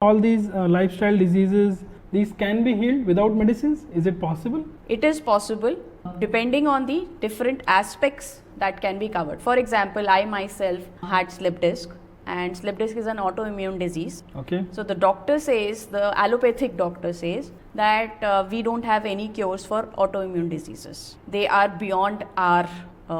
all these lifestyle diseases, these can be healed without medicines? Is it possible? It is possible depending on the different aspects that can be covered. For example, I myself had slip disc, and slip disc is an autoimmune disease. Okay. So the doctor says, the allopathic doctor says that we don't have any cures for autoimmune diseases. They are beyond our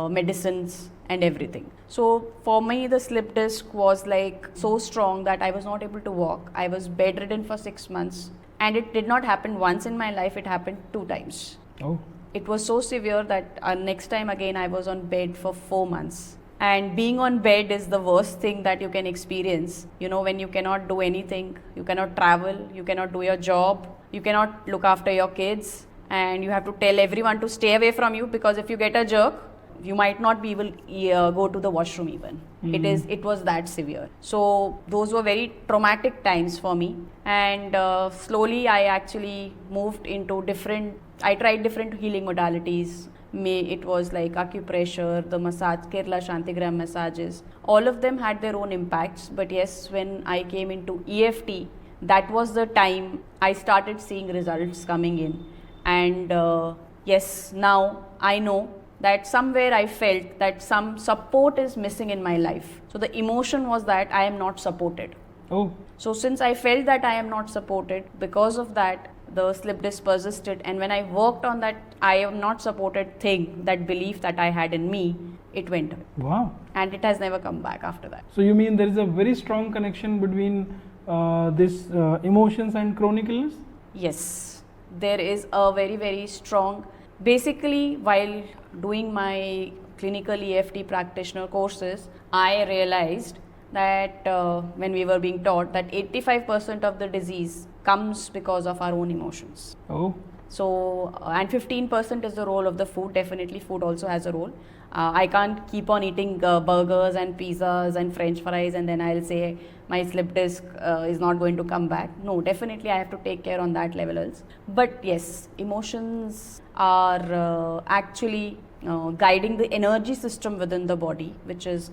medicines and everything. So for me, the slip disc was like so strong that I was not able to walk. I was bedridden for 6 months, and it did not happen once in my life, it happened 2 times. Oh. It was so severe that next time again I was on bed for 4 months. And being on bed is the worst thing that you can experience. You know, when you cannot do anything, you cannot travel, you cannot do your job, you cannot look after your kids, and you have to tell everyone to stay away from you, because if you get a jerk, you might not be able to go to the washroom even. It was that severe. So those were very traumatic times for me, and slowly I actually moved into I tried different healing modalities. It was like acupressure, the massage, Kerala Shantigram massages. All of them had their own impacts, but yes, when I came into EFT, that was the time I started seeing results coming in. And yes, now I know that somewhere I felt that some support is missing in my life. So the emotion was that I am not supported. Oh. So since I felt that I am not supported, because of that, the slip disc persisted. And when I worked on that I am not supported thing, that belief that I had in me, it went away. Wow. And it has never come back after that. So you mean there is a very strong connection between this emotions and chronic illness? Yes, there is a very, very strong. Basically, while doing my clinical EFT practitioner courses, I realized that when we were being taught that 85% of the disease comes because of our own emotions. Oh. So, and 15% is the role of the food. Definitely food also has a role. I can't keep on eating burgers and pizzas and french fries and then I'll say my slip disc is not going to come back. No, definitely I have to take care on that level else. But yes, emotions are actually guiding the energy system within the body, which is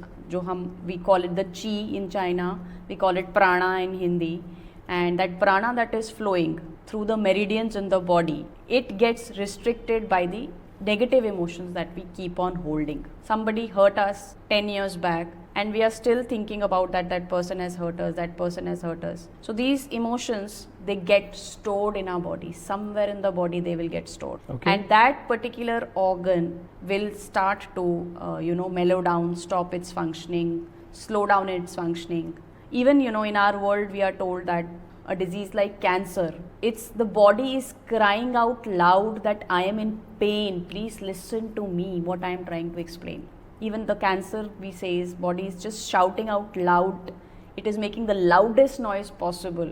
we call it the chi in China, we call it prana in Hindi, and that prana that is flowing through the meridians in the body, it gets restricted by the negative emotions that we keep on holding. Somebody hurt us 10 years back and we are still thinking about that person has hurt us, that person has hurt us. So these emotions, they get stored in our body. Somewhere in the body they will get stored. Okay. And that particular organ will start to mellow down, stop its functioning, slow down its functioning. Even in our world we are told that a disease like cancer, it's the body is crying out loud that I am in pain, please listen to me, what I am trying to explain. Even the cancer, we say, is body is just shouting out loud. It is making the loudest noise possible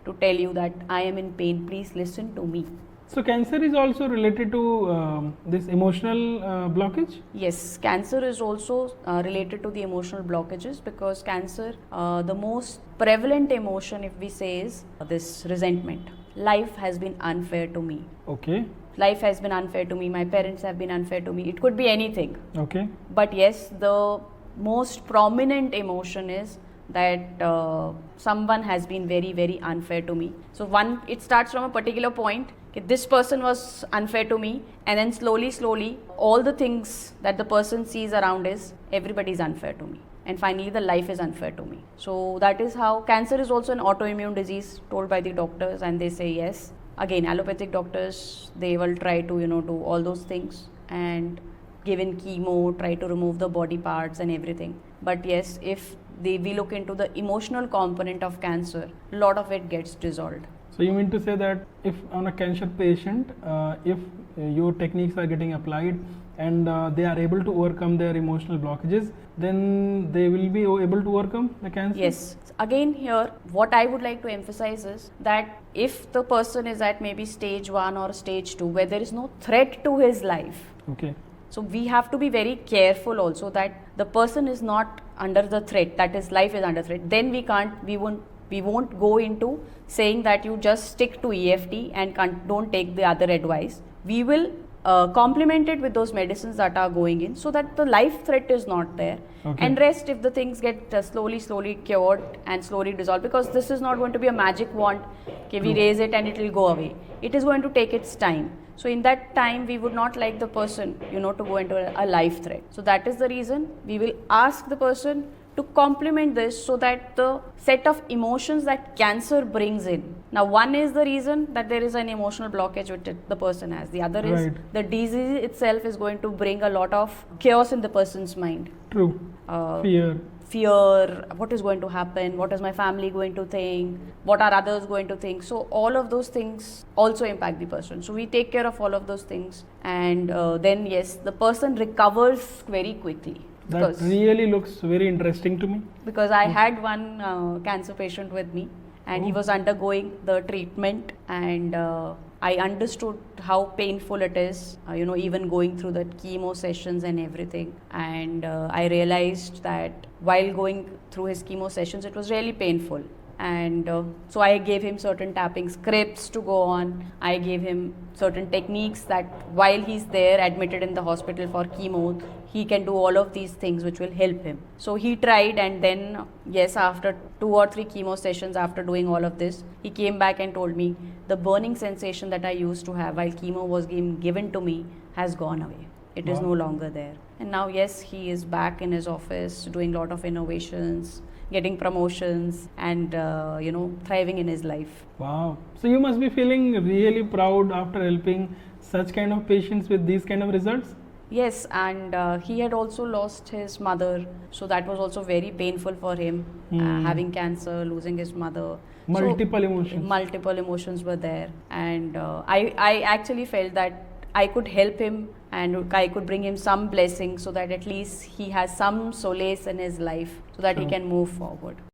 to tell you that I am in pain, please listen to me. So cancer is also related to this emotional blockage? Yes, cancer is also related to the emotional blockages, because cancer, the most prevalent emotion, if we say, is this resentment. Life has been unfair to me. Okay. Life has been unfair to me, my parents have been unfair to me. It could be anything. Okay. But yes, the most prominent emotion is that someone has been very, very unfair to me. So it starts from a particular point. This person was unfair to me, and then slowly, all the things that the person sees around is everybody is unfair to me. And finally, the life is unfair to me. So that is how cancer is also an autoimmune disease told by the doctors, and they say yes. Again, allopathic doctors, they will try to do all those things and give in chemo, try to remove the body parts and everything. But yes, if we look into the emotional component of cancer, a lot of it gets dissolved. So you mean to say that if on a cancer patient, if your techniques are getting applied and they are able to overcome their emotional blockages, then they will be able to overcome the cancer? Yes. Again, here, what I would like to emphasize is that if the person is at maybe stage 1 or stage 2, where there is no threat to his life, okay, so we have to be very careful also that the person is not under the threat, that his life is under threat. Then we won't go into saying that you just stick to EFT and don't take the other advice. We will complemented with those medicines that are going in, so that the life threat is not there. Okay. And rest, if the things get slowly cured and slowly dissolved, because this is not going to be a magic wand, okay, we True. raise it and it will go away. It is going to take its time. So in that time, we would not like the person, to go into a life threat. So that is the reason we will ask the person to complement this, so that the set of emotions that cancer brings in. Now, one is the reason that there is an emotional blockage which the person has. The other is Right. the disease itself is going to bring a lot of chaos in the person's mind. True. Uh, Fear. What is going to happen, what is my family going to think, what are others going to think. So all of those things also impact the person. So we take care of all of those things, and then yes, the person recovers very quickly. That really looks very interesting to me. Because I had one cancer patient with me, and he Oh. was undergoing the treatment, and I understood how painful it is, even going through the chemo sessions and everything. And I realized that while going through his chemo sessions, it was really painful. And so I gave him certain tapping scripts to go on. I gave him certain techniques that while he's there admitted in the hospital for chemo, he can do all of these things which will help him. So he tried, and then yes, after 2 or 3 chemo sessions, after doing all of this, he came back and told me the burning sensation that I used to have while chemo was given to me has gone away. It is Wow. no longer there. And now yes, he is back in his office doing a lot of innovations, getting promotions, and thriving in his life. Wow. So you must be feeling really proud after helping such kind of patients with these kind of results. Yes, and he had also lost his mother, so that was also very painful for him. Having cancer, losing his mother. Multiple emotions. Multiple emotions were there, and I actually felt that I could help him and I could bring him some blessing, so that at least he has some solace in his life, so that he Sure. can move forward.